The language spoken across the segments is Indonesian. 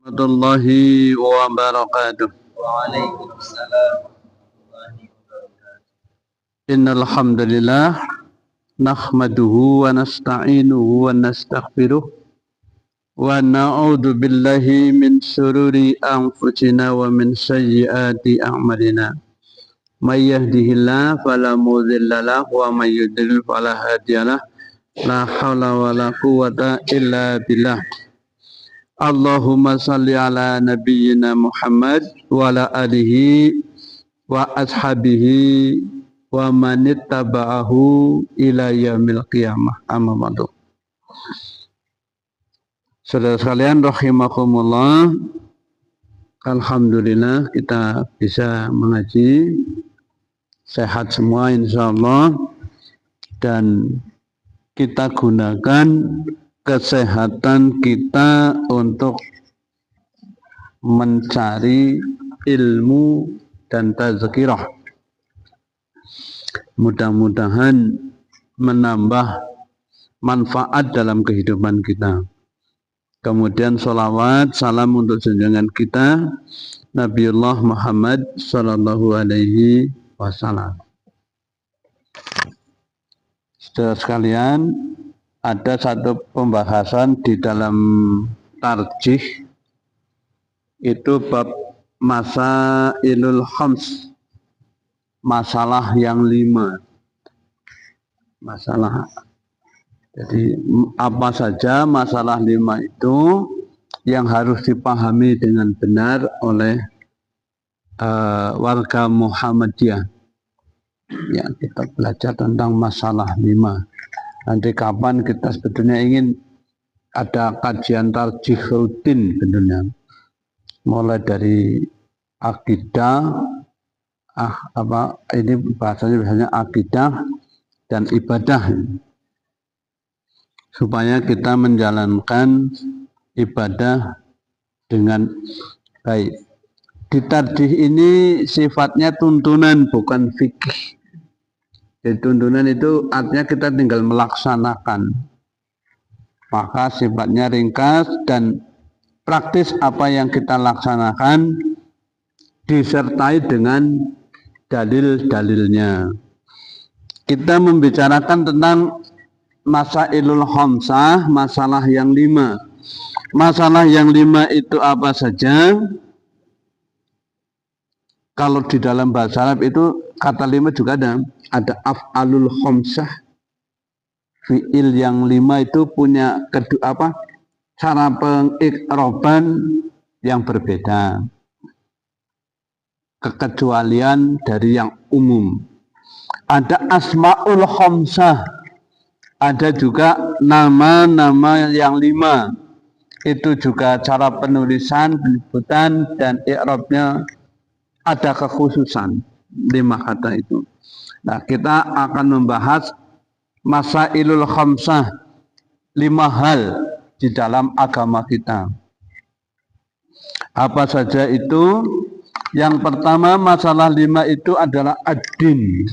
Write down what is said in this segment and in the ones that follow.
Warahmatullahi wabarakatuh. Waalaikumsalam warahmatullahi wabarakatuh. Innal hamdalillah nahmaduhu wa nasta'inuhu wa nastaghfiruh wa na'udzu billahi min shururi anfusina wa min sayyiati a'malina. May yahdihillahu fala mudilla lahu wa may yudlil fala hadiyalah. La haula wa la quwwata illa billah. Allahumma salli ala nabiyyina Muhammad wa ala alihi wa ashabihi wa manittaba'ahu ila yaumil qiyamah. Amma ba'du. Saudara sekalian rahimakumullah, alhamdulillah kita bisa mengaji sehat semua insyaallah, dan kita gunakan kesehatan kita untuk mencari ilmu dan tazkirah. Mudah-mudahan menambah manfaat dalam kehidupan kita. Kemudian sholawat, salam untuk junjungan kita Nabiullah Muhammad sallallahu alaihi wasallam. Saudara sekalian, ada satu pembahasan di dalam tarjih, itu bab masailul khams, masalah yang 5. Masalah. Jadi apa saja masalah 5 itu yang harus dipahami dengan benar oleh warga Muhammadiyah. Ya, kita belajar tentang masalah 5. Nanti kapan kita sebetulnya ingin ada kajian tarjih rutin sebetulnya, mulai dari akidah, ini bahasanya biasanya akidah dan ibadah, supaya kita menjalankan ibadah dengan baik. Di tarjih ini sifatnya tuntunan, bukan fikih. Jadi tuntunan itu artinya kita tinggal melaksanakan, maka sifatnya ringkas dan praktis. Apa yang kita laksanakan disertai dengan dalil-dalilnya. Kita membicarakan tentang masailul khamsah, masalah yang 5. Masalah yang 5 itu apa saja? Kalau di dalam bahasa Arab itu kata 5 juga ada af'alul khamsah. Fi'il yang 5 itu punya cara pengikraban yang berbeda, kekecualian dari yang umum. Ada asmaul khamsah, ada juga nama-nama yang 5. Itu juga cara penulisan, penyebutan dan i'rabnya ada kekhususan 5 kata itu. Nah, kita akan membahas masailul khamsah, 5 hal di dalam agama kita. Apa saja itu? Yang pertama, masalah 5 itu adalah ad-din,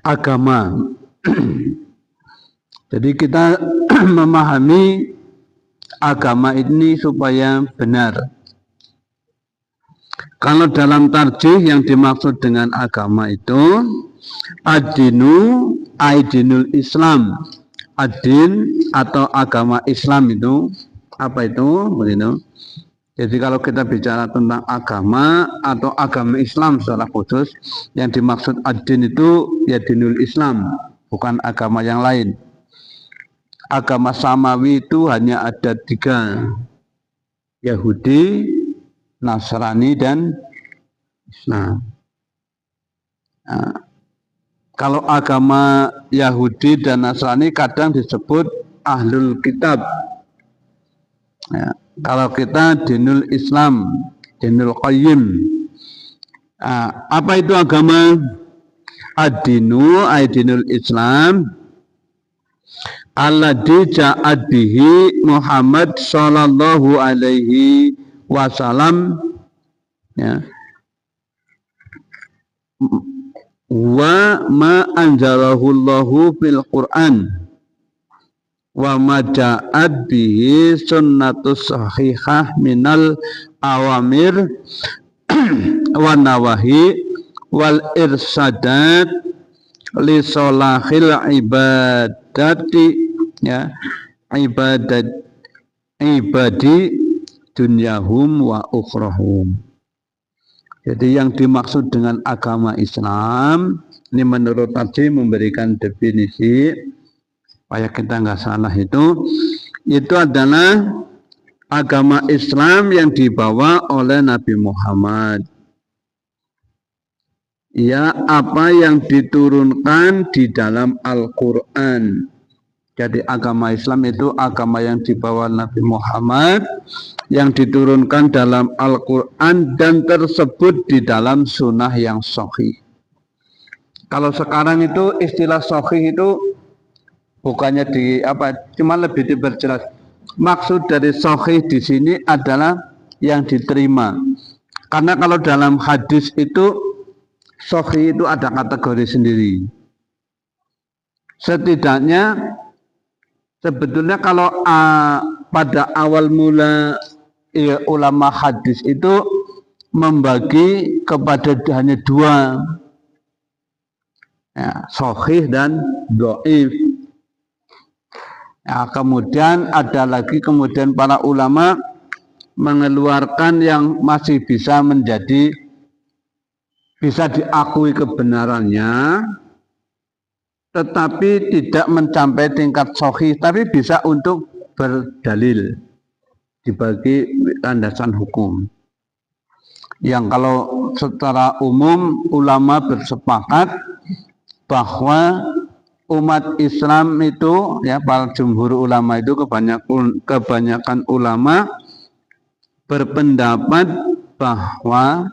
agama. Jadi kita memahami agama ini supaya benar. Kalau dalam tarjih yang dimaksud dengan agama itu ad-dinu aidinul Islam. Ad-din atau agama Islam itu apa itu? Begitu. Jadi kalau kita bicara tentang agama atau agama Islam secara khusus, yang dimaksud ad-din itu ya dinul Islam, bukan agama yang lain. Agama samawi itu hanya ada 3, Yahudi, Nasrani, dan Islam. Nah, kalau agama Yahudi dan Nasrani kadang disebut ahlul kitab. Ya, kalau kita dinul Islam, dinul qayyim. Nah, apa itu agama? Ad-dinu aidinul Islam alladzi ja'at bihi Muhammad sallallahu alaihi wasallam, ya, wa ma anzalahu Allahu fil Quran wa maja'at bihi sunnatus sahihah minal awamir wa nawahi wal irsadat li solahil ibadati ya ibadi dunyahum wa ukhrahum. Jadi yang dimaksud dengan agama Islam ini menurut tadi memberikan definisi supaya kita nggak salah itu adalah agama Islam yang dibawa oleh Nabi Muhammad. Ya, apa yang diturunkan di dalam Al-Quran. Jadi agama Islam itu agama yang dibawa Nabi Muhammad, yang diturunkan dalam Al-Quran dan tersebut di dalam sunnah yang sahih. Kalau sekarang itu istilah sahih itu bukannya cuma lebih diperjelas. Maksud dari sahih di sini adalah yang diterima. Karena kalau dalam hadis itu sahih itu ada kategori sendiri. Sebetulnya kalau pada awal mula ulama hadis itu membagi kepada hanya dua, ya, sahih dan dhaif. Ya, kemudian ada lagi para ulama mengeluarkan yang masih bisa diakui kebenarannya, tetapi tidak mencapai tingkat sahih, tapi bisa untuk berdalil dibagi landasan hukum. Yang kalau secara umum ulama bersepakat bahwa umat Islam itu, ya, para jumhur ulama itu kebanyakan ulama berpendapat bahwa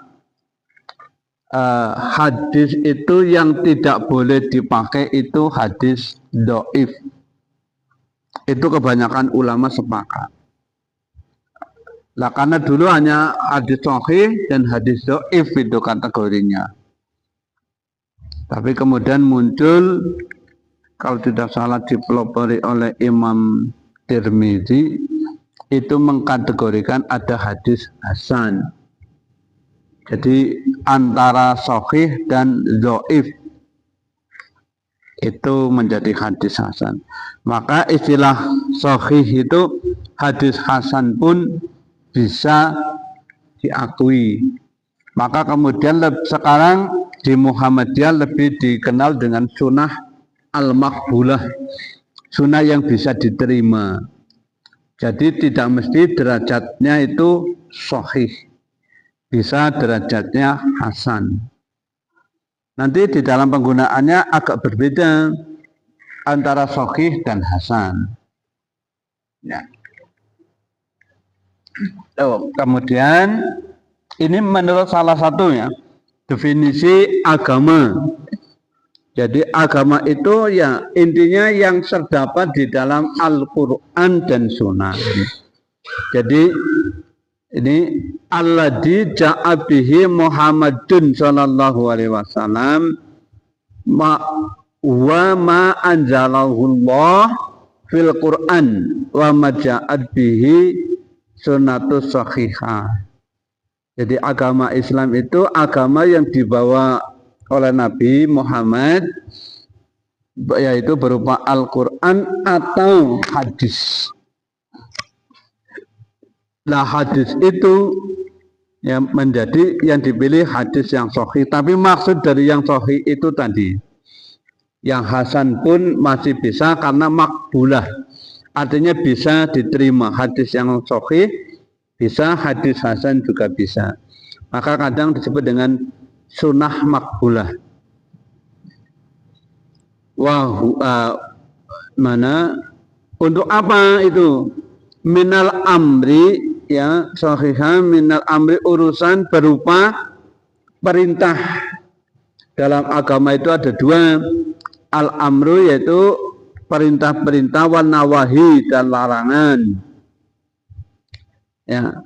hadis itu yang tidak boleh dipakai itu hadis dhaif. Itu kebanyakan ulama sepakat. Lah karena dulu hanya hadis sahih dan hadis dhaif itu kategorinya. Tapi kemudian muncul, kalau tidak salah dipelopori oleh Imam Tirmidzi, itu mengkategorikan ada hadis hasan. Jadi antara sahih dan dhaif itu menjadi hadis hasan. Maka istilah sahih itu hadis hasan pun bisa diakui. Maka kemudian sekarang di Muhammadiyah lebih dikenal dengan sunnah al-maqbulah, sunnah yang bisa diterima. Jadi tidak mesti derajatnya itu sahih, bisa derajatnya hasan. Nanti di dalam penggunaannya agak berbeda antara sahih dan hasan. Ya. Kemudian ini menurut salah satunya definisi agama. Jadi agama itu ya intinya yang terdapat di dalam Al-Quran dan Sunnah. Jadi ini alladzi ja'a bihi Muhammadun sallallahu alaihi wasallam wa ma anzalallahu fil Quran wa ma ja'at bihi sunnatus sahihah. Jadi agama Islam itu agama yang dibawa oleh Nabi Muhammad, yaitu berupa Al-Quran atau hadis. Nah, hadis itu yang menjadi yang dipilih hadis yang sahih. Tapi maksud dari yang sahih itu tadi, yang hasan pun masih bisa karena makbulah, artinya bisa diterima. Hadis yang sahih bisa, hadis hasan juga bisa. Maka kadang disebut dengan sunnah makbulah. Mana untuk apa itu? Minal amri, ya, sahihah minal amri, urusan berupa perintah. Dalam agama itu ada dua, al-amru yaitu perintah-perintah, wan nawahi dan larangan. Ya.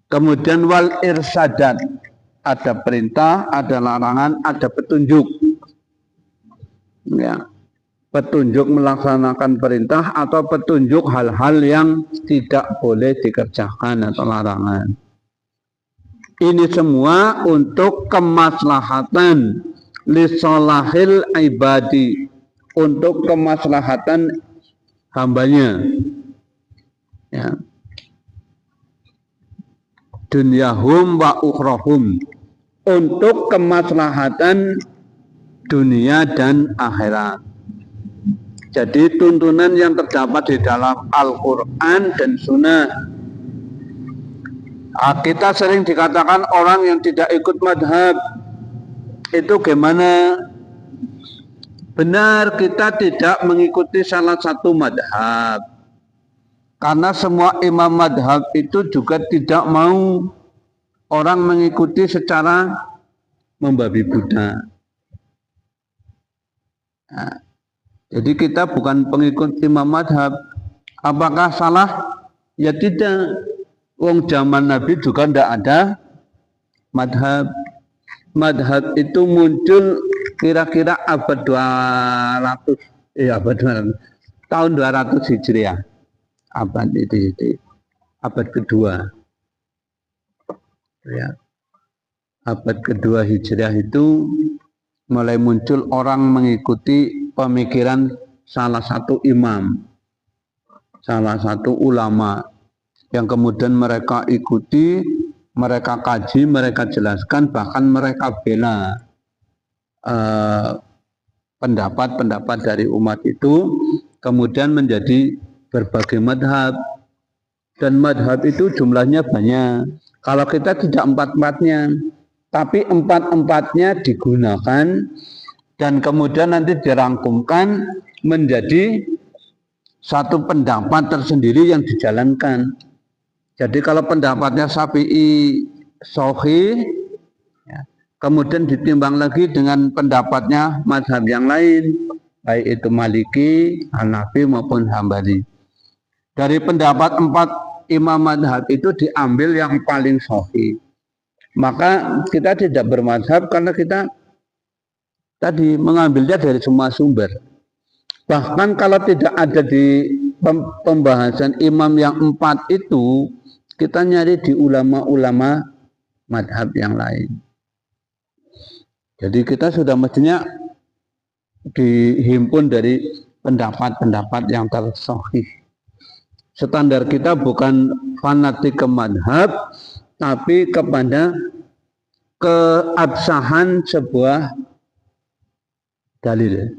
Kemudian wal irsadat, ada perintah, ada larangan, ada petunjuk. Ya. petunjuk melaksanakan perintah atau petunjuk hal-hal yang tidak boleh dikerjakan atau larangan. Ini semua untuk kemaslahatan lisolahil ibadi, untuk kemaslahatan hambanya, ya. Dunyahum wa ukhrahum, untuk kemaslahatan dunia dan akhirat. Jadi tuntunan yang terdapat di dalam Al-Quran dan Sunnah. Kita sering dikatakan orang yang tidak ikut madhab itu gimana? Benar, kita tidak mengikuti salah satu madhab, karena semua imam madhab itu juga tidak mau orang mengikuti secara membabi buta. Nah, jadi kita bukan pengikut imam madhab. Apakah salah? Ya tidak. Wong zaman Nabi juga tidak ada madhab. Madhab itu muncul kira-kira abad 200, tahun 200 Hijriah. Abad itu abad kedua. Ya. Abad kedua Hijriah itu mulai muncul orang mengikuti pemikiran salah satu imam, salah satu ulama, yang kemudian mereka ikuti, mereka kaji, mereka jelaskan, bahkan mereka bela pendapat-pendapat dari umat itu, kemudian menjadi berbagai madhab. Dan madhab itu jumlahnya banyak. Kalau kita tidak empat-empatnya, tapi empat-empatnya digunakan dan kemudian nanti dirangkumkan menjadi satu pendapat tersendiri yang dijalankan. Jadi kalau pendapatnya Syafi'i sahih, ya, kemudian ditimbang lagi dengan pendapatnya mazhab yang lain, baik itu Maliki, Hanafi maupun Hambali. Dari pendapat 4 imam mazhab itu diambil yang paling sahih. Maka kita tidak bermazhab karena kita tadi mengambilnya dari semua sumber. Bahkan kalau tidak ada di pembahasan imam yang 4 itu, kita nyari di ulama-ulama madhab yang lain. Jadi kita sudah mestinya dihimpun dari pendapat-pendapat yang tersahih. Standar kita bukan fanatik ke madhab, tapi kepada keabsahan sebuah dalil,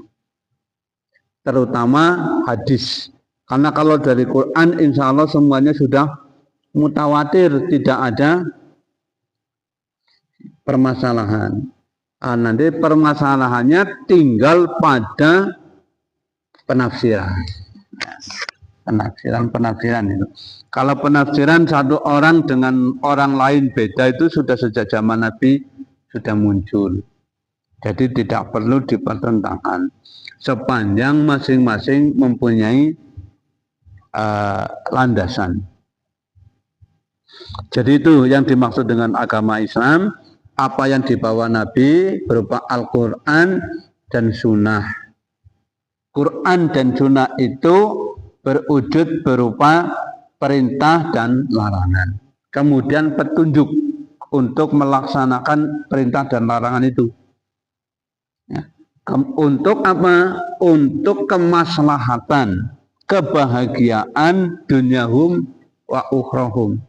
terutama hadis. Karena kalau dari Quran insya Allah semuanya sudah mutawatir, tidak ada permasalahan. Nanti permasalahannya tinggal pada penafsiran. Penafsiran itu. Kalau penafsiran satu orang dengan orang lain beda itu sudah sejak zaman Nabi sudah muncul. Jadi tidak perlu dipertentangkan. Sepanjang masing-masing mempunyai landasan. Jadi itu yang dimaksud dengan agama Islam, apa yang dibawa Nabi berupa Al-Quran dan Sunnah. Quran dan Sunnah itu berwujud berupa perintah dan larangan. Kemudian petunjuk untuk melaksanakan perintah dan larangan itu. Ya. Untuk apa? Untuk kemaslahatan, kebahagiaan dunyahum wa ukhrahum.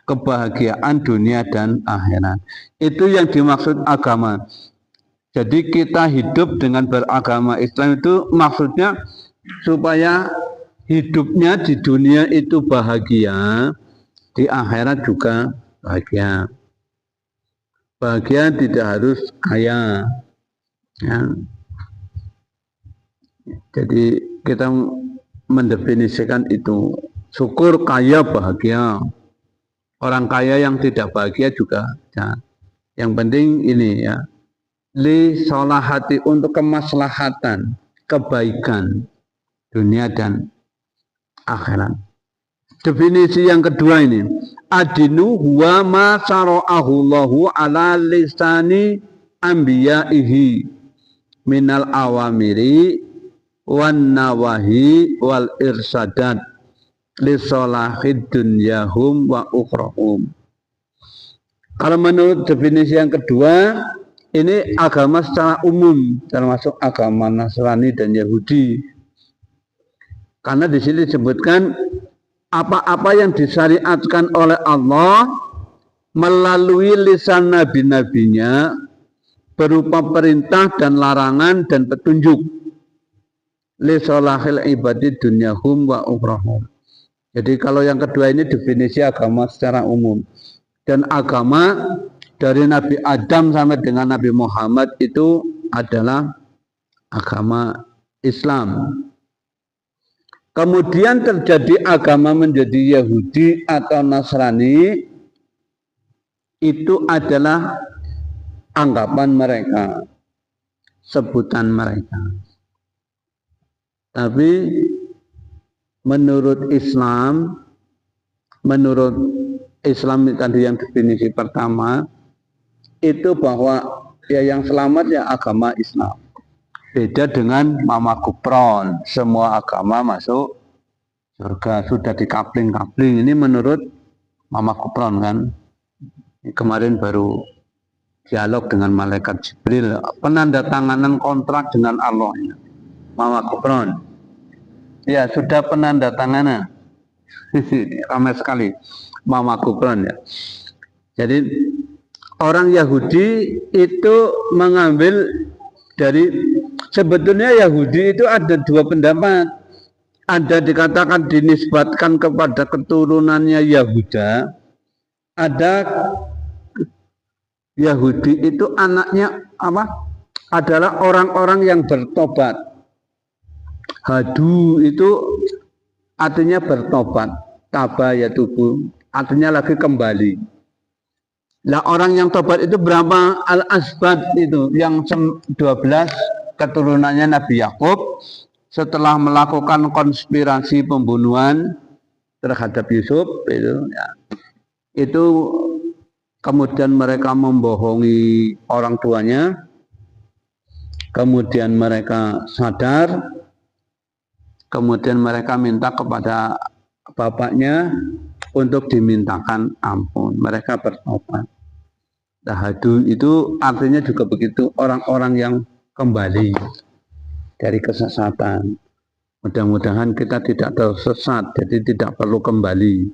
Kebahagiaan dunia dan akhirat. Itu yang dimaksud agama. Jadi kita hidup dengan beragama Islam itu maksudnya supaya hidupnya di dunia itu bahagia, di akhirat juga bahagia. Bahagia tidak harus kaya. Ya. Jadi kita mendefinisikan itu. Syukur kaya bahagia. Orang kaya yang tidak bahagia juga. Ya. Yang penting ini ya. Li solahati, untuk kemaslahatan, kebaikan dunia dan akhirat. Definisi yang kedua ini, adinu huwa ma syara'ahu Allahu ala lisani anbiya'ihi minal awamiri wan nawahi wal irsadat li solahid dunyahum wa ukhrahum. Kalau menurut definisi yang kedua, ini agama secara umum, termasuk agama Nasrani dan Yahudi. Karena di sini disebutkan apa-apa yang disyariatkan oleh Allah melalui lisan nabi-nabinya berupa perintah dan larangan dan petunjuk li solahil ibadi dunyahum wa ukhrahum. Jadi kalau yang kedua ini definisi agama secara umum. Dan agama dari Nabi Adam sampai dengan Nabi Muhammad itu adalah agama Islam. Kemudian terjadi agama menjadi Yahudi atau Nasrani, itu adalah anggapan mereka, sebutan mereka. Tapi menurut Islam tadi yang definisi pertama itu bahwa ya yang selamat ya agama Islam. Beda dengan Mama Kupron, semua agama masuk surga, sudah dikapling-kapling. Ini menurut Mama Kupron kan. Kemarin baru dialog dengan malaikat Jibril, penandatanganan kontrak dengan Allah. Mama Kupron. Ya, sudah penandatanganan. Ramai sekali Mama Kupron ya. Jadi orang Yahudi itu mengambil dari, sebetulnya Yahudi itu ada dua pendapat. Ada dikatakan dinisbatkan kepada keturunannya Yahuda. Ada Yahudi itu anaknya apa? Adalah orang-orang yang bertobat. Hadu itu artinya bertobat. Taba ya tubuh, artinya lagi kembali. Nah orang yang tobat itu berapa? Al-Asbad itu yang 12 keturunannya Nabi Yakub setelah melakukan konspirasi pembunuhan terhadap Yusuf itu, ya, itu kemudian mereka membohongi orang tuanya, kemudian mereka sadar, kemudian mereka minta kepada bapaknya untuk dimintakan ampun. Mereka bertobat. Tahadu itu artinya juga begitu, orang-orang yang kembali dari kesesatan. Mudah-mudahan kita tidak tersesat, jadi tidak perlu kembali.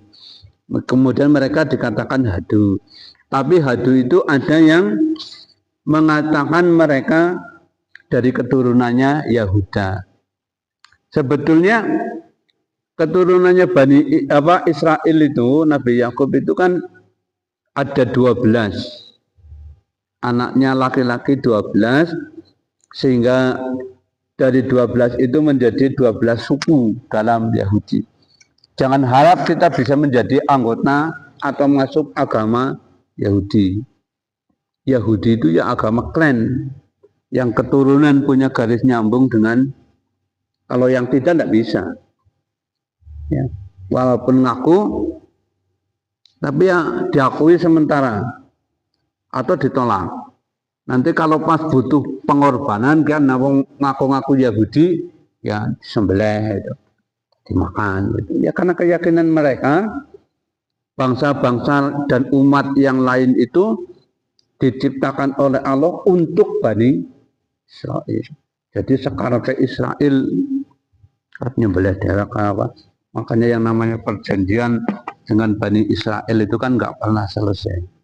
Kemudian mereka dikatakan hadu. Tapi hadu itu ada yang mengatakan mereka dari keturunannya Yahuda. Sebetulnya keturunannya Israel itu, Nabi Yakub itu kan ada 12. Anaknya laki-laki 12, sehingga dari 12 itu menjadi 12 suku dalam Yahudi. Jangan harap kita bisa menjadi anggota atau masuk agama Yahudi. Yahudi itu ya agama klan, yang keturunan punya garis nyambung dengan, kalau yang tidak bisa. Ya, walaupun ngaku, tapi ya diakui sementara atau ditolak. Nanti kalau pas butuh pengorbanan kan ngaku-ngaku Yahudi, ya disembelih itu, dimakan gitu. Ya karena keyakinan mereka bangsa-bangsa dan umat yang lain itu diciptakan oleh Allah untuk Bani Israel. Jadi sekarang ke Israel nyembelih daerah apa? Makanya yang namanya perjanjian dengan Bani Israel itu kan nggak pernah selesai.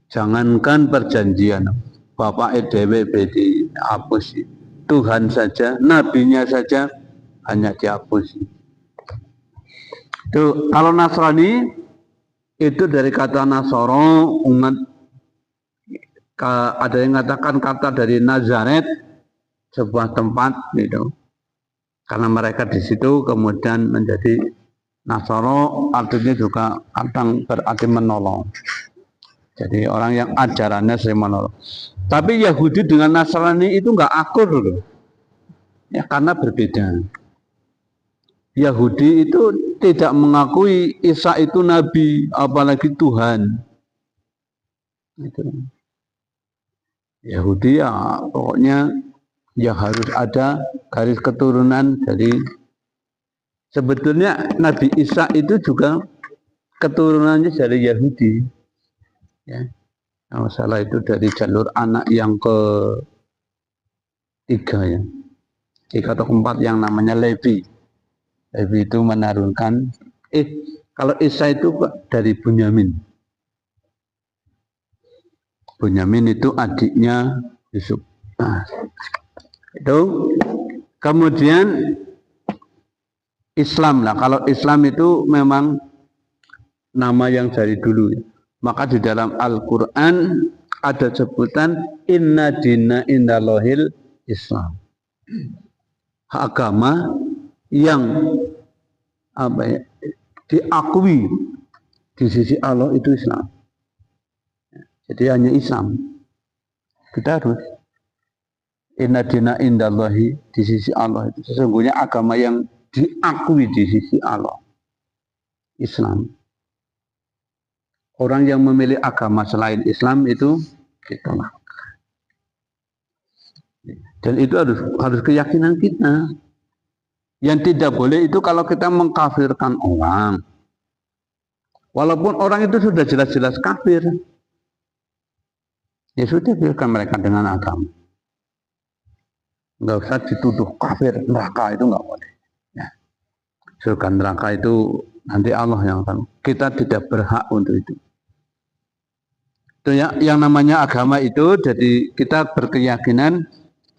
Jangankan perjanjian, Bapak EDW dihapus, Tuhan saja, nabinya saja hanya dihapus. Itu kalau Nasrani itu dari kata Nasoro, umat, ada yang mengatakan kata dari Nazaret, sebuah tempat gitu. Karena mereka di situ kemudian menjadi Nasoro, artinya juga kadang berarti menolong. Jadi orang yang ajarannya sering menolong. Tapi Yahudi dengan Nasrani itu nggak akur loh. Ya karena berbeda. Yahudi itu tidak mengakui Isa itu nabi, apalagi Tuhan. Itu. Yahudi ya pokoknya ya harus ada garis keturunan dari, sebetulnya Nabi Isa itu juga keturunannya dari Yahudi, ya. Kalau salah itu dari jalur anak yang ketiga, ya, tiga atau keempat, yang namanya Levi. Levi itu menarunkan, kalau Isa itu dari Bunyamin. Bunyamin itu adiknya Yusuf. Nah, itu kemudian Islam lah. Kalau Islam itu memang nama yang dari dulu, ya. Maka di dalam Al-Quran ada sebutan inna dina indallahil Islam. Agama yang diakui di sisi Allah itu Islam. Jadi hanya Islam. Kita harus inna dina indallahi, di sisi Allah itu sesungguhnya agama yang diakui di sisi Allah, Islam. Orang yang memilih agama selain Islam itu ditolak. Dan itu harus keyakinan kita. Yang tidak boleh itu kalau kita mengkafirkan orang. Walaupun orang itu sudah jelas-jelas kafir, ya sudah, biarkan mereka dengan agama. Enggak usah dituduh kafir, neraka itu enggak boleh. Ya. Surga neraka itu nanti Allah yang akan. Kita tidak berhak untuk itu. Itu ya, yang namanya agama itu, jadi kita berkeyakinan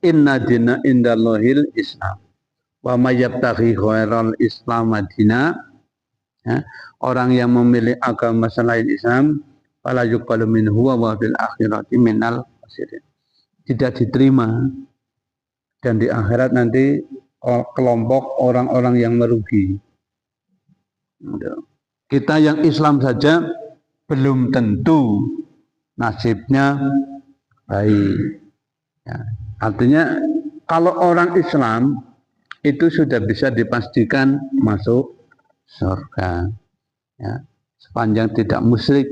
inna dina indallahil Islam. Wa may yabtaghi khairal Islam madina. Ya, orang yang memilih agama selain Islam, fala yuqbalu minhu wa fil akhirati minal khasirin. Tidak diterima, dan di akhirat nanti kelompok orang-orang yang merugi. Kita yang Islam saja belum tentu nasibnya baik. Ya, artinya kalau orang Islam itu sudah bisa dipastikan masuk surga. Ya, sepanjang tidak musyrik,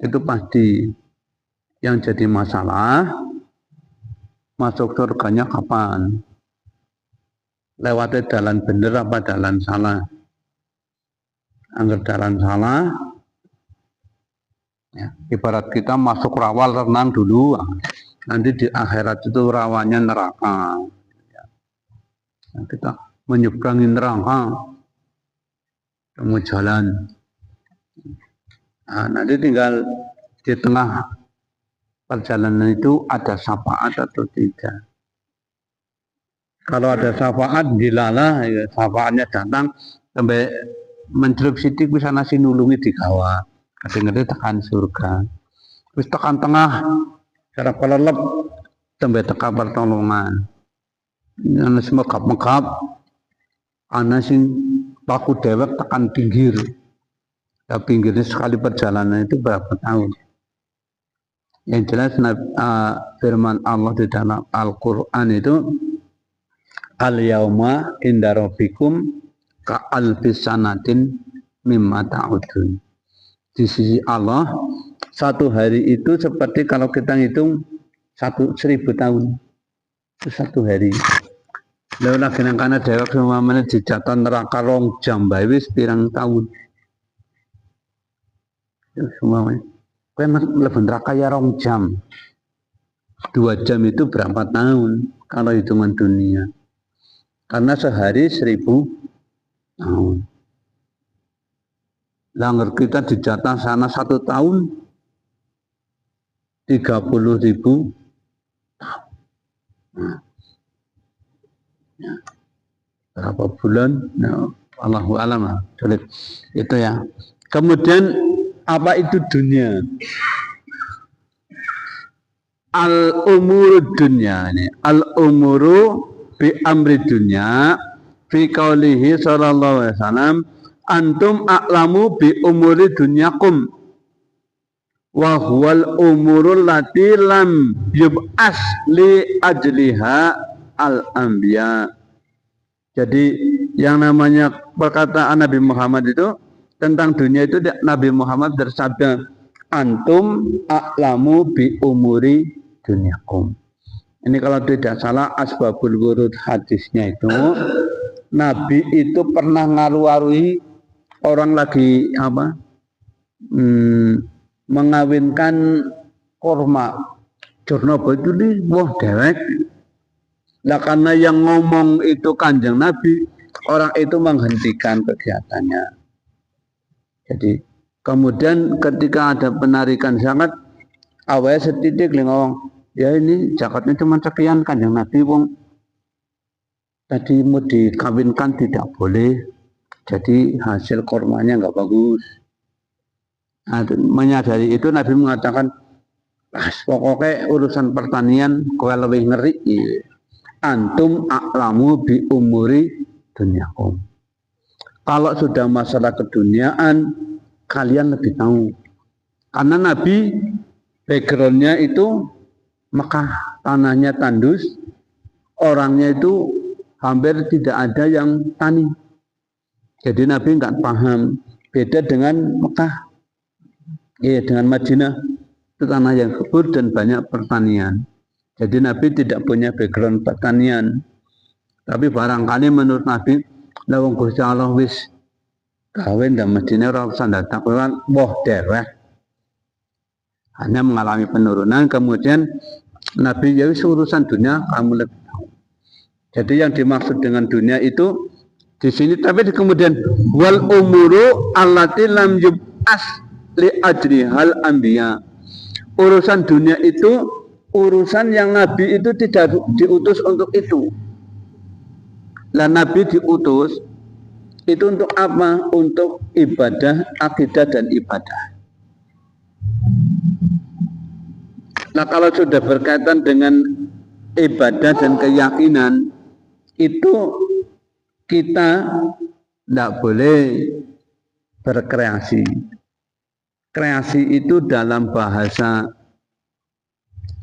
itu pasti. Yang jadi masalah masuk surganya kapan? Lewatnya jalan bener apa jalan salah? Angger jalan salah, ya, ibarat kita masuk rawa renang dulu, nanti di akhirat itu rawanya neraka. Ya. Nah, kita menyeberangi neraka, temu jalan. Nah, nanti tinggal di tengah perjalanan itu ada syafaat atau tidak. Kalau ada syafaat, dilala, ya, syafaatnya datang sampai mencelup sidik bisa nasi nulungi di kawah. Kadang-kadang tekan surga. Terus tekan tengah, cara pelelep sampai tekan pertolongan. Ini semua megap-megap, ana sing laku dewek tekan pinggir. Ya, pinggirnya sekali perjalanan itu berapa tahun? Yang jelas firman Allah di dalam Al-Quran itu al-yauma inda rabbikum ka'alfis sanatin mimma ta'udun. Di sisi Allah, satu hari itu seperti kalau kita hitung 1000 tahun. Itu satu hari. Lalu lagi nangkana dewek semua mana dijatuh neraka rong jam wis pirang tahun. Itu semua mana. Kau mlebu neraka ya rong jam. 2 jam itu berapa tahun kalau hitungan dunia? Karena sehari 1000 tahun. Langgar kita dijatah sana 1 tahun 30.000 tahun. Nah, ya. Berapa bulan? Nah, Allahu a'lam. Itu ya. Kemudian apa itu dunia? Al-umuru dunya ini. Al-umuru bi amri dunya fi qaulihi sallallahu alaihi wasallam antum a'lamu bi umuri dunyakum wa huwal umurul lati lam yub'as li ajliha al-anbiya. Jadi yang namanya perkataan Nabi Muhammad itu tentang dunia itu, Nabi Muhammad bersabda antum a'lamu bi umuri dunyakum. Ini kalau tidak salah asbabul wurud hadisnya itu, Nabi itu pernah ngaru-arui orang lagi apa? Mengawinkan kurma. Jurno itu di wah dewek. Nah karena yang ngomong itu Kanjeng Nabi, orang itu menghentikan kegiatannya. Jadi kemudian ketika ada penarikan zakat, awalnya setitik ngomong, ya ini zakatnya cuma sekian, Kanjeng Nabi wong tadi mau dikawinkan tidak boleh, jadi hasil kormanya nggak bagus. Nah, menyadari itu Nabi mengatakan, pokoknya urusan pertanian kowe lebih ngeri. Antum a'lamu bi umuri dunyakum. Kalau sudah masalah keduniaan, kalian lebih tahu. Karena Nabi backgroundnya itu Mekah, tanahnya tandus, orangnya itu hampir tidak ada yang tani. Jadi Nabi nggak paham. Beda dengan Mekah, ya dengan Madinah, itu tanah yang subur dan banyak pertanian. Jadi Nabi tidak punya background pertanian. Tapi barangkali menurut Nabi, lawang Gusti Allah wis kawin dan Madinah ora usah datang wah dewek. Hanya mengalami penurunan, kemudian Nabi ya wis urusan dunia kamu lebih tahu. Jadi yang dimaksud dengan dunia itu di sini, tapi di kemudian wal umuru allati lam yub'as li ajri hal anbiya. Urusan dunia itu urusan yang Nabi itu tidak diutus untuk itu. Lah Nabi diutus itu untuk apa? Untuk ibadah, akidah dan ibadah. Nah kalau sudah berkaitan dengan ibadah dan keyakinan, itu kita tidak boleh berkreasi. Kreasi itu dalam bahasa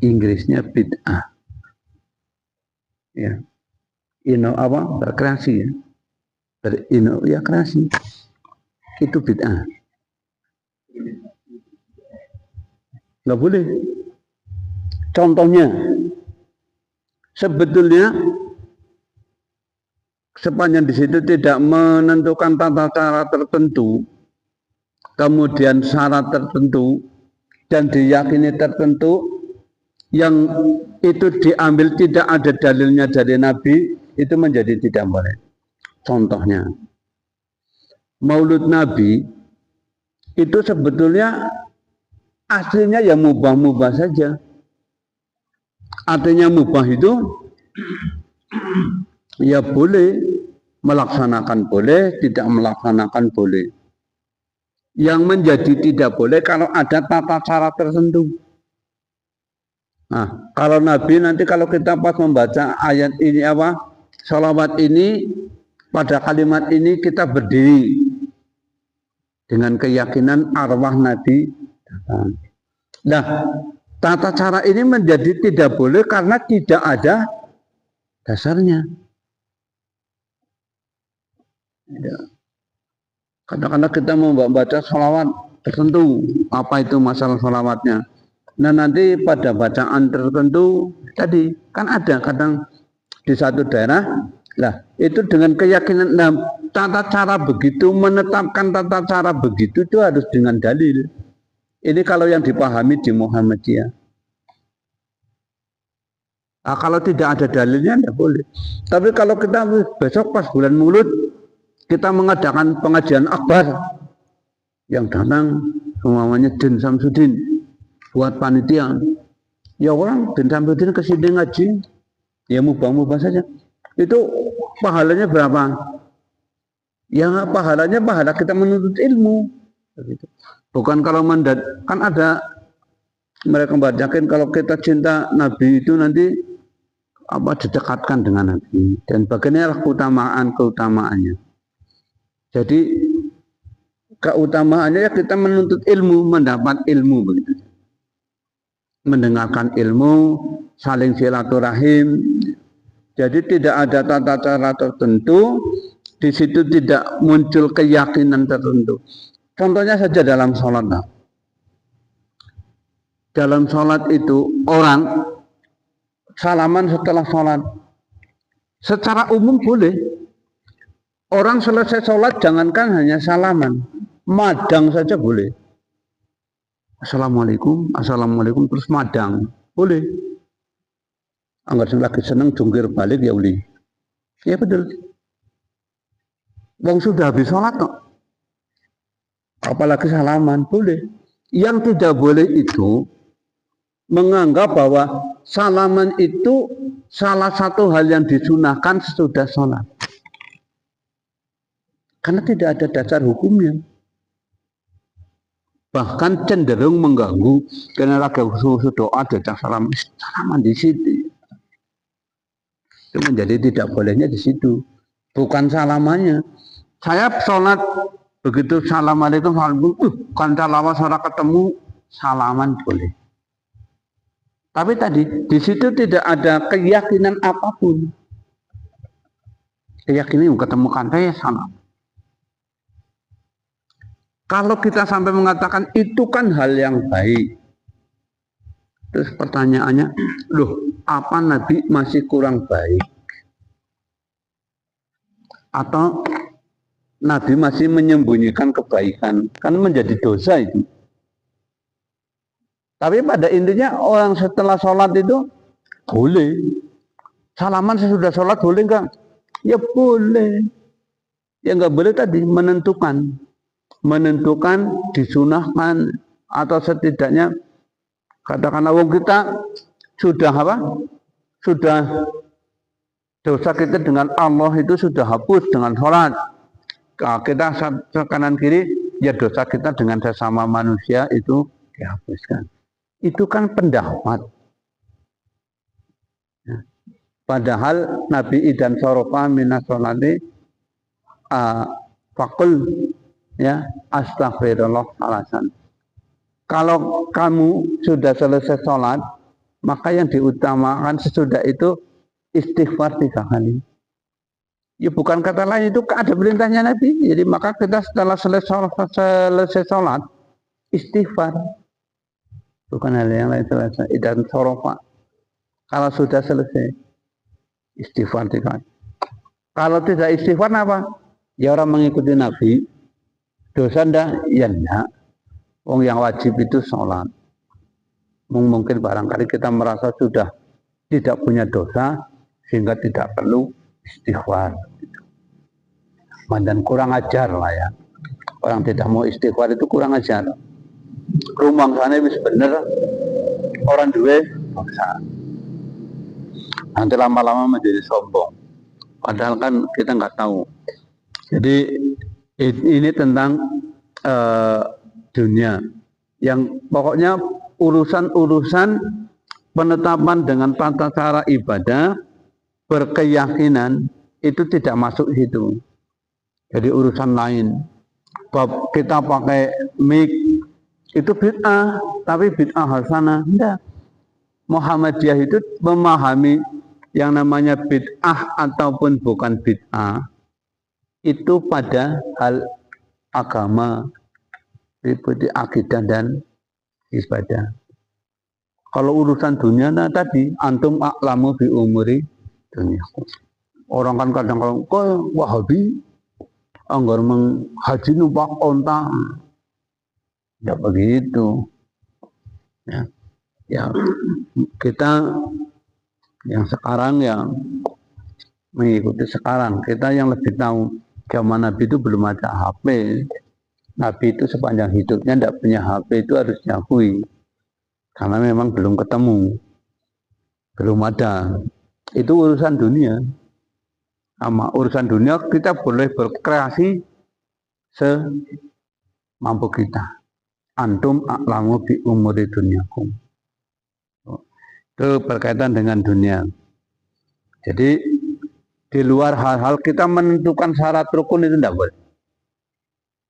Inggrisnya bid'ah. Ya. Apa? Berkreasi ya. Ya kreasi. Itu bid'ah. Nggak boleh. Contohnya, sebetulnya sepanjang di situ tidak menentukan tata cara tertentu, kemudian syarat tertentu dan diyakini tertentu, yang itu diambil tidak ada dalilnya dari Nabi, itu menjadi tidak boleh. Contohnya, Maulud Nabi itu sebetulnya aslinya ya mubah-mubah saja. Artinya mubah itu ya boleh, melaksanakan boleh, tidak melaksanakan boleh. Yang menjadi tidak boleh kalau ada tata cara tertentu. Nah, kalau Nabi nanti kalau kita pas membaca ayat ini apa, sholawat ini, pada kalimat ini kita berdiri dengan keyakinan arwah Nabi. Nah, tata cara ini menjadi tidak boleh karena tidak ada dasarnya. Kadang-kadang kita membaca sholawat tertentu, apa itu masalah sholawatnya. Nah nanti pada bacaan tertentu tadi kan ada kadang di satu daerah lah itu dengan keyakinan tata cara begitu, menetapkan tata cara begitu itu harus dengan dalil. Ini kalau yang dipahami di Muhammadiyah. Nah, kalau tidak ada dalilnya tidak boleh. Tapi kalau kita besok pas bulan Maulud kita mengadakan pengajian akbar yang datang semuanya Din Samsudin buat panitia, ya orang Din Samsudin kesini ngaji, ya mubah-mubah saja. Itu pahalanya berapa? Ya pahalanya pahala kita menuntut ilmu. Bukan kalau mandat, kan ada mereka membacakan kalau kita cinta Nabi itu nanti apa didekatkan dengan Nabi dan bagaimana keutamaannya. Jadi keutamaannya ya kita menuntut ilmu, mendapat ilmu begitu. Mendengarkan ilmu, saling silaturahim. Jadi tidak ada tata cara tertentu, di situ tidak muncul keyakinan tertentu. Contohnya saja dalam sholat. Dalam sholat itu orang salaman setelah sholat. Secara umum boleh. Orang selesai sholat jangankan hanya salaman, madang saja boleh. Assalamualaikum, assalamualaikum terus madang, boleh. Anggar lagi seneng jungkir balik ya uli. Ya betul. Wong sudah habis sholat kok. Apalagi salaman, boleh. Yang tidak boleh itu menganggap bahwa salaman itu salah satu hal yang disunahkan sesudah sholat. Karena tidak ada dasar hukumnya. Bahkan cenderung mengganggu karena lagi khusus doa ada salaman di situ. Itu menjadi tidak bolehnya di situ. Bukan salamannya. Saya sholat begitu assalamualaikum kan lama sholat ketemu salaman boleh. Tapi tadi di situ tidak ada keyakinan apapun. Keyakinan ketemu kan saya salam. Kalau kita sampai mengatakan itu kan hal yang baik. Terus pertanyaannya, loh apa Nabi masih kurang baik? Atau Nabi masih menyembunyikan kebaikan? Kan menjadi dosa itu. Tapi pada intinya orang setelah sholat itu boleh. Salaman sesudah sholat boleh enggak? Ya boleh. Ya enggak boleh tadi menentukan disunahkan atau setidaknya katakanlah wong kita sudah apa? Sudah dosa kita dengan Allah itu sudah hapus dengan sholat. Kita kanan kiri ya dosa kita dengan sesama manusia itu dihapuskan. Itu kan pendapat. Padahal Nabi idan sorofa minas sholati fakul ya astagfirullah alasan. Kalau kamu sudah selesai sholat, maka yang diutamakan sesudah itu istighfar 3 kali. Ya bukan kata lain, itu ada perintahnya Nabi. Jadi maka kita setelah selesai sholat istighfar. Bukan hal yang lain selesai. Dan sorofa. Kalau sudah selesai istighfar 3 kali. Kalau tidak istighfar apa? Ya orang mengikuti Nabi. Dosa ndak? Ya enggak. Wong yang wajib itu sholat. Mungkin barangkali kita merasa sudah tidak punya dosa sehingga tidak perlu istighfar. Dan kurang ajar lah ya. Orang tidak mau istighfar itu kurang ajar. Rumang sana wis bener orang duwe dosa. Nanti lama-lama menjadi sombong. Padahal kan kita nggak tahu. Jadi ini tentang dunia. Yang pokoknya urusan-urusan penetapan dengan tata cara ibadah berkeyakinan itu tidak masuk situ. Jadi urusan lain. Bab kita pakai mic itu bid'ah, tapi bid'ah hasanah. Enggak. Muhammadiyah itu memahami yang namanya bid'ah ataupun bukan bid'ah itu pada hal agama, seperti akidah dan ibadah. Kalau urusan dunia nah tadi antum a'lamu bi umuri dunia. Orang kan kadang kok Wahabi anggar menghaji numpak onta. Ya begitu. Ya kita yang sekarang yang mengikuti sekarang, kita yang lebih tahu zaman Nabi itu belum ada HP. Nabi itu sepanjang hidupnya tidak punya HP itu harus diakui. Karena memang belum ketemu. Belum ada. Itu urusan dunia. Sama urusan dunia kita boleh berkreasi semampu kita. Antum a'lamu bi umuri dunyakum. Itu berkaitan dengan dunia. Jadi di luar hal-hal kita menentukan syarat rukun itu tidak boleh.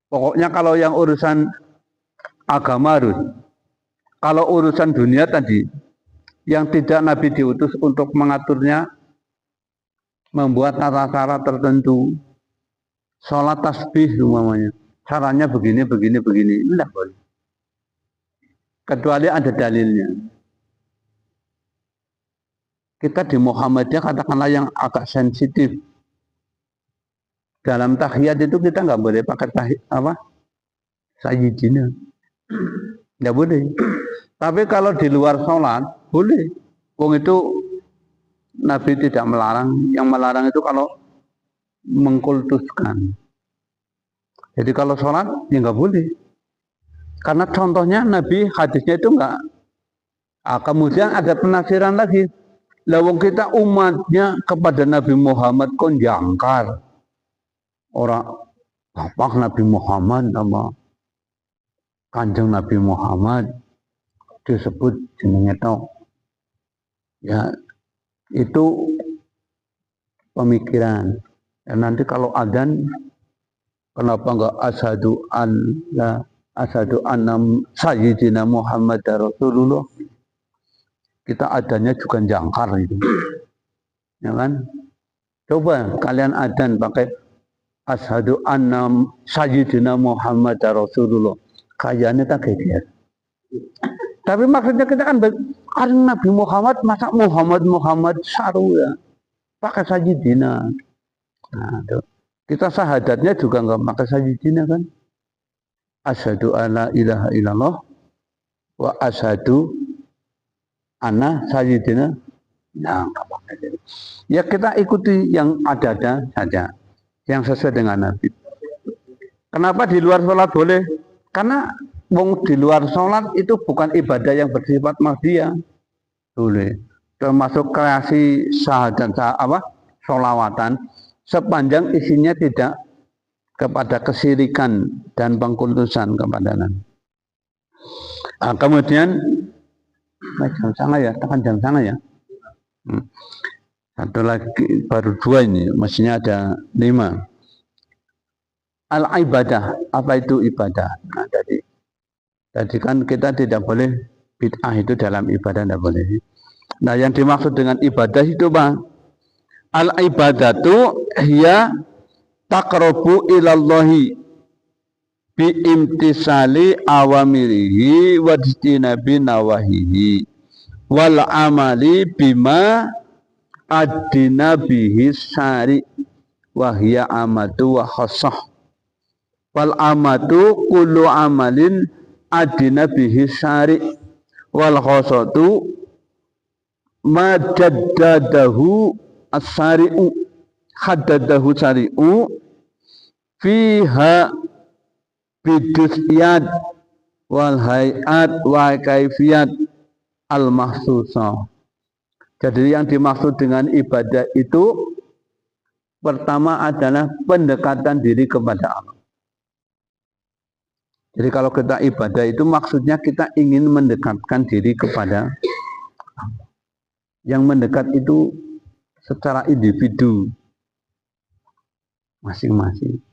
Pokoknya kalau yang urusan agama harus. Kalau urusan dunia tadi, yang tidak Nabi diutus untuk mengaturnya, membuat tata cara tertentu, sholat tasbih umpamanya, caranya begini, tidak boleh. Kecuali ada dalilnya. kita di Muhammadiyah katakanlah yang agak sensitif. Dalam tahiyat itu kita nggak boleh pakai sayyidina. Nggak boleh. Tapi kalau di luar sholat, boleh. Wong itu Nabi tidak melarang. Yang melarang itu kalau mengkultuskan. Jadi kalau sholat, ya nggak boleh. Karena contohnya Nabi hadisnya itu nggak. Kemudian ada penafsiran lagi. Lawang kita umatnya kepada Nabi Muhammad kon jangkar. Orang bapak Nabi Muhammad sama Kanjeng Nabi Muhammad disebut jenenge tok. Ya itu pemikiran. Ya, nanti kalau adzan kenapa enggak asyhadu anna sayyidina Muhammad Rasulullah? Kita adanya juga jangkar itu. Ya kan? Coba kalian adzan pakai asyhadu anna sayyidina Muhammad Rasulullah. Kayaknya tak kayak dia. Tapi maksudnya kita kan Nabi Muhammad, masa Muhammad saru ya. Pakai sayyidina. Nah, tuh. Kita syahadatnya juga enggak pakai sayyidina kan? Asyhadu alla ilaha illallah wa asyhadu anna sayyidina. Nah, enggak pakai. Ya kita ikuti yang ada-ada saja. Yang sesuai dengan Nabi. Kenapa di luar sholat boleh? Karena wong di luar sholat itu bukan ibadah yang bersifat mahdiyah. Boleh. Termasuk kreasi syahadat sholawatan sepanjang isinya tidak kepada kesirikan dan pengkultusan kepada Nabi. Nah, kemudian jam sana ya, tekan jam sana ya. Satu lagi baru 2 ini, mestinya ada 5. Al-ibadah, apa itu ibadah? Nah, tadi kan kita tidak boleh bid'ah itu dalam ibadah, tidak boleh. Nah, yang dimaksud dengan ibadah itu Bang, al-ibadatu hiya taqrabu ilallahi bi imtisali awamirihi wa ijtinabi nawahihi wal amali bima adina bihi syari wa hiya amatu wa khassah. Wal amatu kullu amalin adina bihi syari wal khosatu ma jaddadahu as-syari'u haddadahu syari'u fiha bidusiyat wal hayat wa kaifiyat al mahsusah. Jadi yang dimaksud dengan ibadah itu pertama adalah pendekatan diri kepada Allah. Jadi kalau kita ibadah itu maksudnya kita ingin mendekatkan diri kepada Allah. Yang mendekat itu secara individu masing-masing.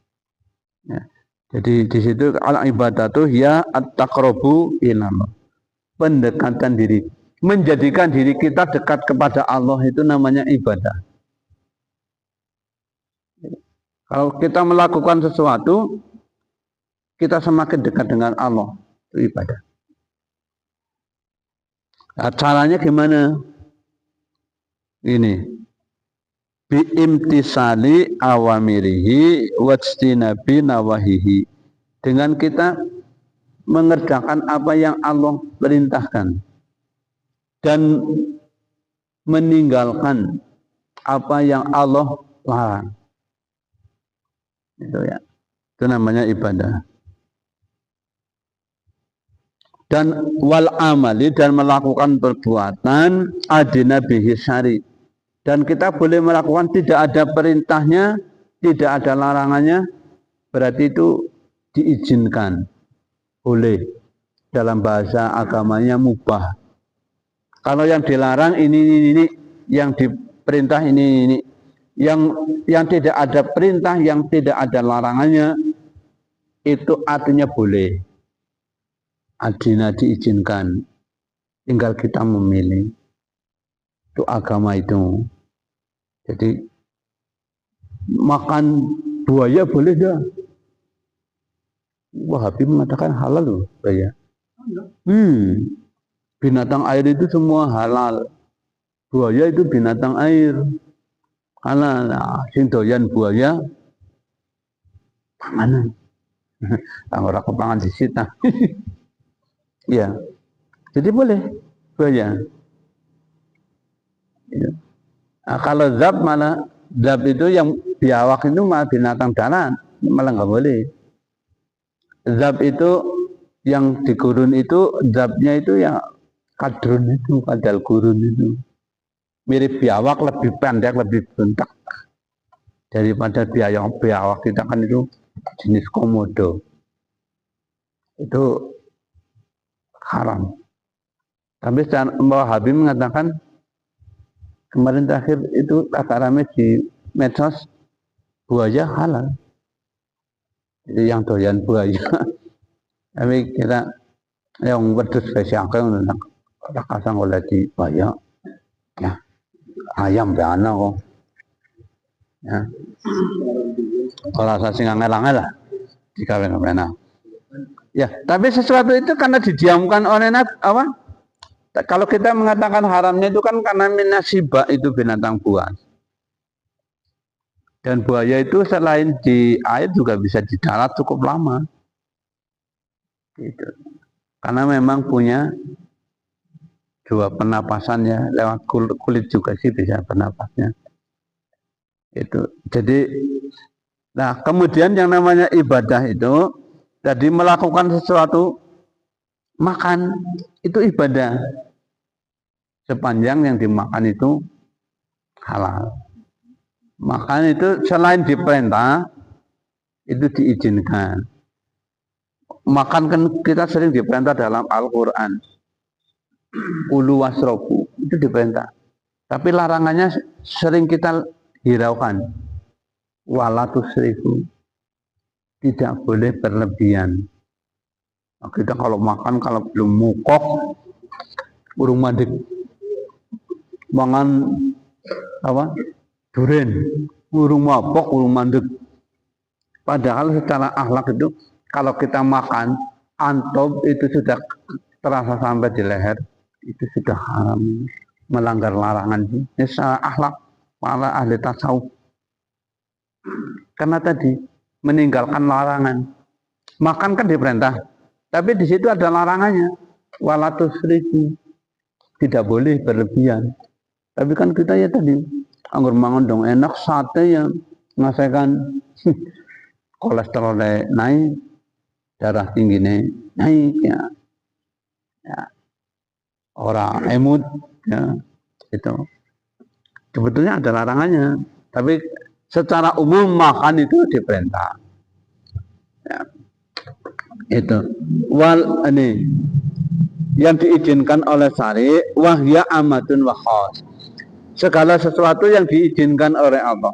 Ya. Jadi di situ al-ibadatu hiya at-taqrabu ilallah. Pendekatan diri. Menjadikan diri kita dekat kepada Allah itu namanya ibadah. Kalau kita melakukan sesuatu, kita semakin dekat dengan Allah, itu ibadah. Nah, caranya gimana? Ini bi imtisali awamirihi wajtinabi nawahihi. Dengan kita mengerjakan apa yang Allah perintahkan dan meninggalkan apa yang Allah larang. Itu ya. Itu namanya ibadah. Dan wal amali, dan melakukan perbuatan adina bihi syari. Dan kita boleh melakukan tidak ada perintahnya, tidak ada larangannya, berarti itu diizinkan. Boleh. Dalam bahasa agamanya mubah. Kalau yang dilarang ini, yang diperintah ini. Yang tidak ada perintah, yang tidak ada larangannya, itu artinya boleh. Adina diizinkan, tinggal kita memilih. Itu agama itu. Jadi makan buaya boleh dah. Wahabi mengatakan halal loh buaya. Binatang air itu semua halal. Buaya itu binatang air. Karena sing doyan buaya panganan. Ora kepangan disita. Ya. Jadi boleh buaya. Ya. Nah, kalau zab malah zab itu yang biawak itu malah binatang darat, malah nggak boleh. Zab itu yang di gurun itu zabnya itu yang kadrun itu, kadal gurun itu. Mirip biawak, lebih pendek, lebih bentak daripada biawak kita kan itu jenis komodo. Itu haram. Tapi Mbak Habib mengatakan kemarin terakhir itu kata rame di medsos buaya halal. Jadi yang doyan buaya. Tapi kita yang wedhus spesial kan udah kasang oleh di buaya. Ya, ayam bana kok. Ya. Kalau rasa sing angel-angel lah jika benar. Ya, tapi sesuatu itu karena didiamkan oleh apa? Kalau kita mengatakan haramnya itu kan karena minasibah itu binatang buas. Dan buaya itu selain di air juga bisa di darat cukup lama. Gitu. Karena memang punya dua pernapasannya, lewat kulit juga sih bisa pernapasnya. Itu. Jadi, nah kemudian yang namanya ibadah itu, tadi melakukan sesuatu, makan itu ibadah. Sepanjang yang dimakan itu halal. Makan itu selain diperintah, itu diizinkan. Makan kan kita sering diperintah dalam Al-Quran. Kulu wasrobu, itu diperintah. Tapi larangannya sering kita hiraukan. Walatusrifu, tidak boleh berlebihan. Nah, kita kalau makan, kalau belum mukok, urung mandek. Mangan apa? Duren, urung mabok, urung mandek. Padahal secara akhlak itu kalau kita makan antop itu sudah terasa sampai di leher, itu sudah haram, melanggar larangan. Ini secara akhlak para ahli tasawuf. Karena tadi meninggalkan larangan. Makan kan diperintah, tapi di situ ada larangannya. Walatusrifu, tidak boleh berlebihan. Tapi kan kita ya tadi anggur mangan dong enak, sate yang ngasekan kolesterol naik, darah tinggi naik ya. Orang emut ya itu. Sebetulnya ada larangannya, tapi secara umum makan itu diperintah. Ya. Itu ini yang diizinkan oleh syari wahya amatun wa khas. Segala sesuatu yang diizinkan oleh Allah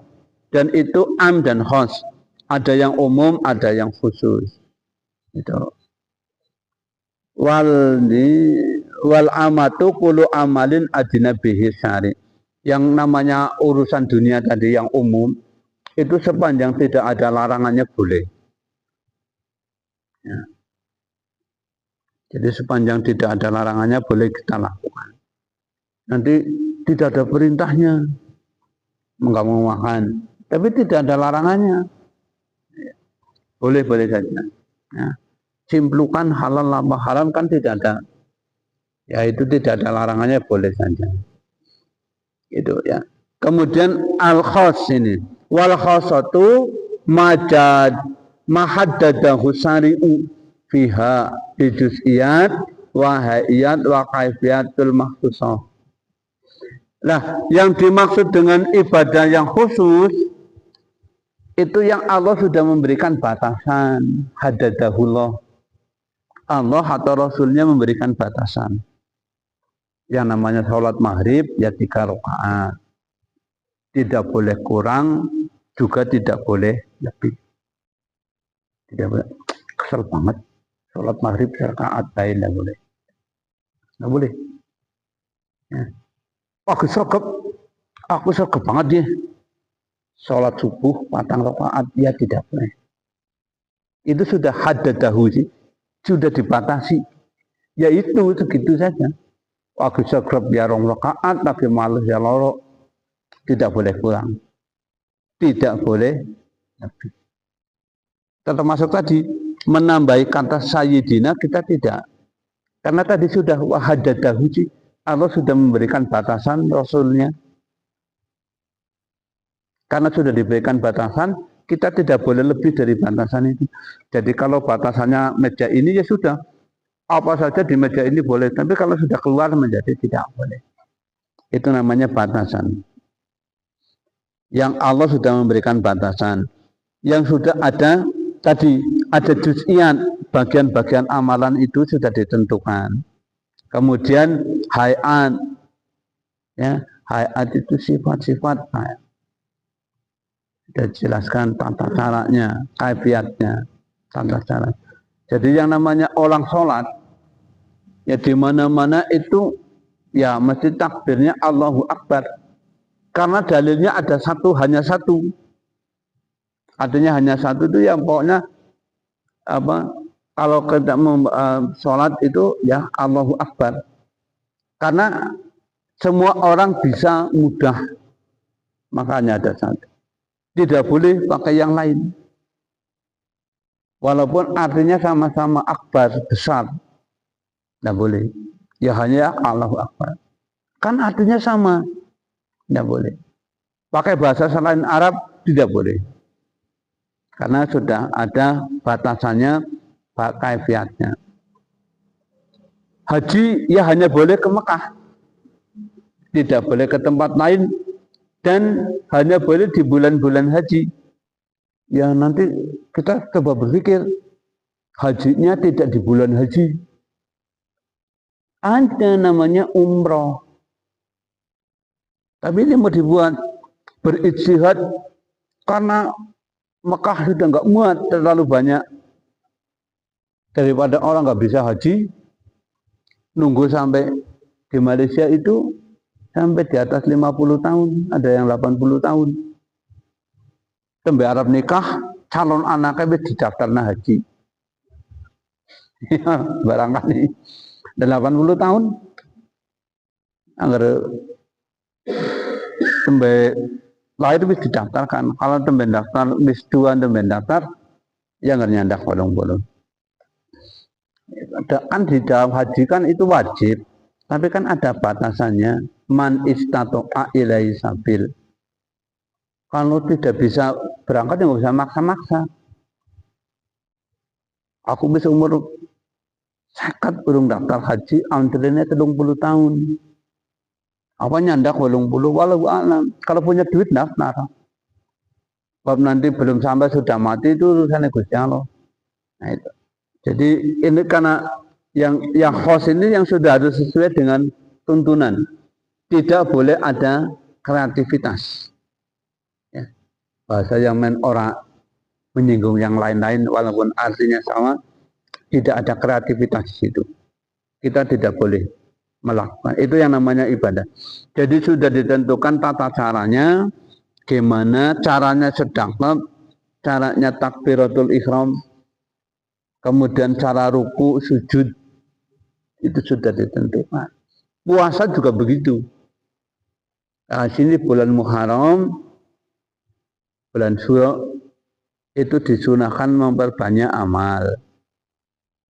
dan itu am dan khas. Ada yang umum, ada yang khusus. Itu. Wal amatu kullu amalin adina bihi syari. Yang namanya urusan dunia tadi yang umum itu sepanjang tidak ada larangannya boleh. Ya. Jadi sepanjang tidak ada larangannya boleh kita lakukan. Nanti tidak ada perintahnya, nggak mau makan, tapi tidak ada larangannya, boleh saja. Ya. Simplukan halal apa haram kan tidak ada, ya itu tidak ada larangannya, boleh saja. Itu ya. Kemudian al khas ini, wal khasatu mahaddadahu syari'u fiha bijuz'iyat wa haiyat wa kaifiyatul makhsusah. Nah, yang dimaksud dengan ibadah yang khusus itu yang Allah sudah memberikan batasan, haddadahullah. Allah atau Rasulnya memberikan batasan. Yang namanya sholat maghrib ya 3 rakaat. Tidak boleh kurang, juga tidak boleh lebih. Tidak boleh. Kesel banget. Sholat maghrib 1 rakaat, tidak boleh. Tidak boleh. Ya. Aku sergap banget dia. Sholat subuh 4 rakaat ya tidak boleh. Itu sudah haddadahu sih, sudah dibatasi. Ya itu segitu saja. Waktu segrep ya 2 rakaat, tapi malas ya loro, tidak boleh kurang. Tidak boleh lebih. Termasuk tadi, menambahi kata sayyidina kita tidak. Karena tadi sudah wahadadahu, Allah sudah memberikan batasan Rasulnya. Karena sudah diberikan batasan, kita tidak boleh lebih dari batasan itu. Jadi kalau batasannya meja ini ya sudah, apa saja di meja ini boleh. Tapi kalau sudah keluar menjadi tidak boleh. Itu namanya batasan. Yang Allah sudah memberikan batasan. Yang sudah ada tadi, ada juz'iat, bagian-bagian amalan itu sudah ditentukan. Kemudian hayat, ya, hayat itu sifat-sifat. Sudah jelaskan tata caranya, kaifiatnya, tata cara. Jadi yang namanya orang sholat, ya di mana-mana itu ya mesti takbirnya Allahu Akbar. Karena dalilnya ada satu, hanya satu. Artinya hanya satu itu yang pokoknya apa? Kalau kita sholat itu ya Allahu Akbar. Karena semua orang bisa mudah, makanya ada satu. Tidak boleh pakai yang lain. Walaupun artinya sama-sama akbar, besar. Tidak boleh. Ya hanya Allahu Akbar. Kan artinya sama. Tidak boleh. Pakai bahasa selain Arab tidak boleh. Karena sudah ada batasannya, kaifiatnya. Haji ya hanya boleh ke Mekah. Tidak boleh ke tempat lain. Dan hanya boleh di bulan-bulan haji. Ya nanti kita coba berpikir, hajinya tidak di bulan haji. Ada namanya umroh. Tapi ini mau dibuat berijtihad karena Mekah sudah nggak muat, terlalu banyak. Daripada orang nggak bisa haji, nunggu sampai di Malaysia itu sampai di atas 50 tahun, ada yang 80 tahun. Tembe Arab nikah, calon anaknya didaftarna haji. Ya, barangkali 80 tahun. Agar tembe lahir wis didaftarkan. Kalau tembe daftar wis tua tembe daftar, ya nggak nyandak bolong-bolong. Kan di dalam haji kan itu wajib, tapi kan ada batasannya. Man istato'a ilaihi sabil. Kalau tidak bisa berangkat ya nggak bisa maksa-maksa. Aku bisa umur 50 burung daftar haji, antrenya 30 tahun. Apa nyandak 80, walau alam. Kalau punya duit daftar. Kalau nanti belum sampai sudah mati itu urusannya Gusti Allah. Nah itu. Jadi ini karena yang khos ini yang sudah harus sesuai dengan tuntunan. Tidak boleh ada kreativitas. Ya. Bahasa yang main orang menyinggung yang lain-lain walaupun artinya sama, tidak ada kreativitas di situ. Kita tidak boleh melakukan. Itu yang namanya ibadah. Jadi sudah ditentukan tata caranya, gimana caranya sedekah, caranya takbiratul ihram, kemudian cara ruku, sujud, itu sudah ditentukan. Puasa juga begitu. Nah, sini bulan Muharram, bulan Syuro, itu disunahkan memperbanyak amal.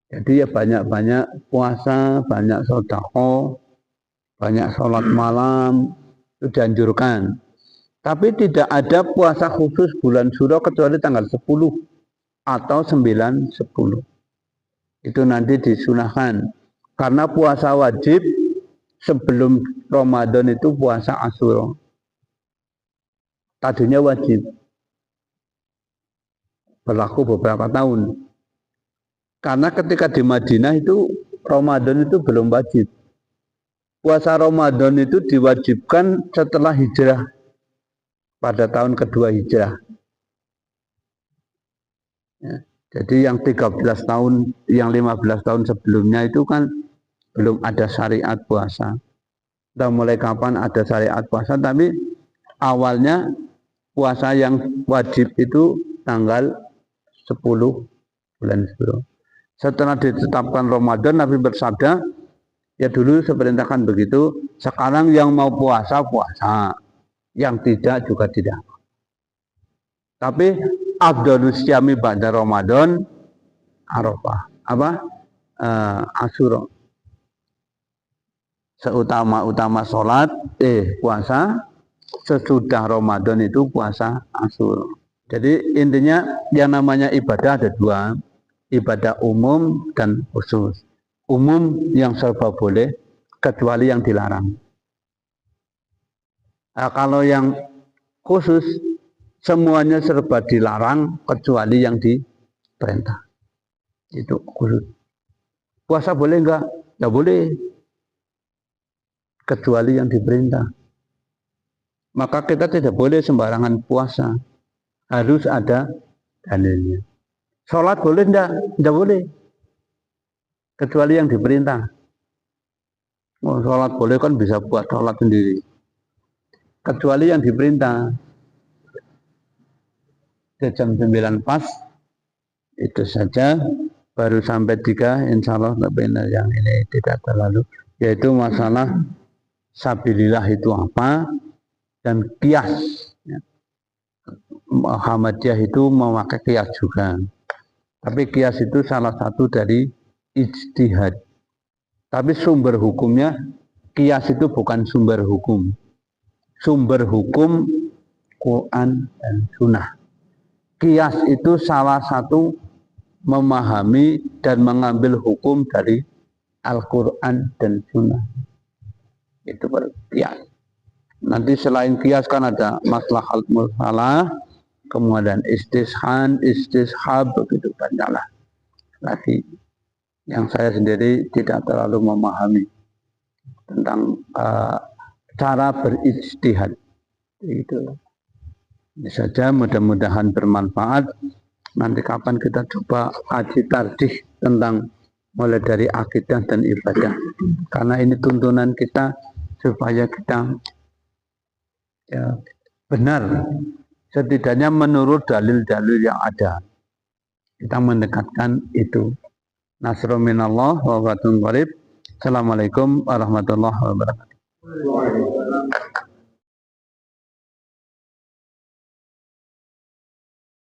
Jadi ya banyak-banyak puasa, banyak sedekah, banyak sholat malam, itu dianjurkan. Tapi tidak ada puasa khusus bulan Syuro kecuali tanggal 10 atau 9, 10. Itu nanti disunahkan. Karena puasa wajib sebelum Ramadan itu puasa Asyura. Tadinya wajib. Berlaku beberapa tahun. Karena ketika di Madinah itu Ramadan itu belum wajib. Puasa Ramadan itu diwajibkan setelah hijrah. Pada tahun kedua hijrah. Ya, jadi yang 13 tahun, yang 15 tahun sebelumnya itu kan belum ada syariat puasa. Kita mulai kapan ada syariat puasa, tapi awalnya puasa yang wajib itu tanggal 10 bulan 10. Setelah ditetapkan Ramadan, Nabi bersabda, Ya dulu seperintahkan begitu, sekarang yang mau puasa, puasa. Yang tidak juga tidak. Tapi afdhalus syami ba'da Ramadan Arafah. Asyura. Seutama-utama sholat, puasa, sesudah Ramadan itu puasa Asyura. Jadi intinya yang namanya ibadah ada dua, ibadah umum dan khusus. Umum yang serba boleh, kecuali yang dilarang. Nah, kalau yang khusus, semuanya serba dilarang, kecuali yang diperintah. Itu khusus. Puasa boleh enggak? Ya boleh. Kecuali yang diperintah. Maka kita tidak boleh sembarangan puasa. Harus ada dalilnya. Sholat boleh enggak? Enggak boleh. Kecuali yang diperintah. Oh, sholat boleh kan bisa buat sholat sendiri. Kecuali yang diperintah. Jam 9 pas. Itu saja. Baru sampai 3, insya Allah yang ini tidak terlalu. Yaitu masalah sabilillah itu apa. Dan qiyas. Muhammadiyah itu memakai qiyas juga. Tapi qiyas itu salah satu dari ijtihad. Tapi sumber hukumnya, qiyas itu bukan sumber hukum. Sumber hukum Quran dan Sunnah. Qiyas itu salah satu memahami dan mengambil hukum dari Al-Quran dan Sunnah. Itu baru qiyas. Nanti selain qiyas kan ada maslahat mursalah, kemudian istishab, begitu banyaklah lagi yang saya sendiri tidak terlalu memahami tentang cara berijtihad. Itu saja, mudah-mudahan bermanfaat. Nanti kapan kita coba kaji tarjih tentang mulai dari akidah dan ibadah, karena ini tuntunan kita supaya kita ya, benar, setidaknya menurut dalil-dalil yang ada kita mendekatkan itu. Nasrul minallah wa fatun qarib. Assalamualaikum warahmatullahi wabarakatuh.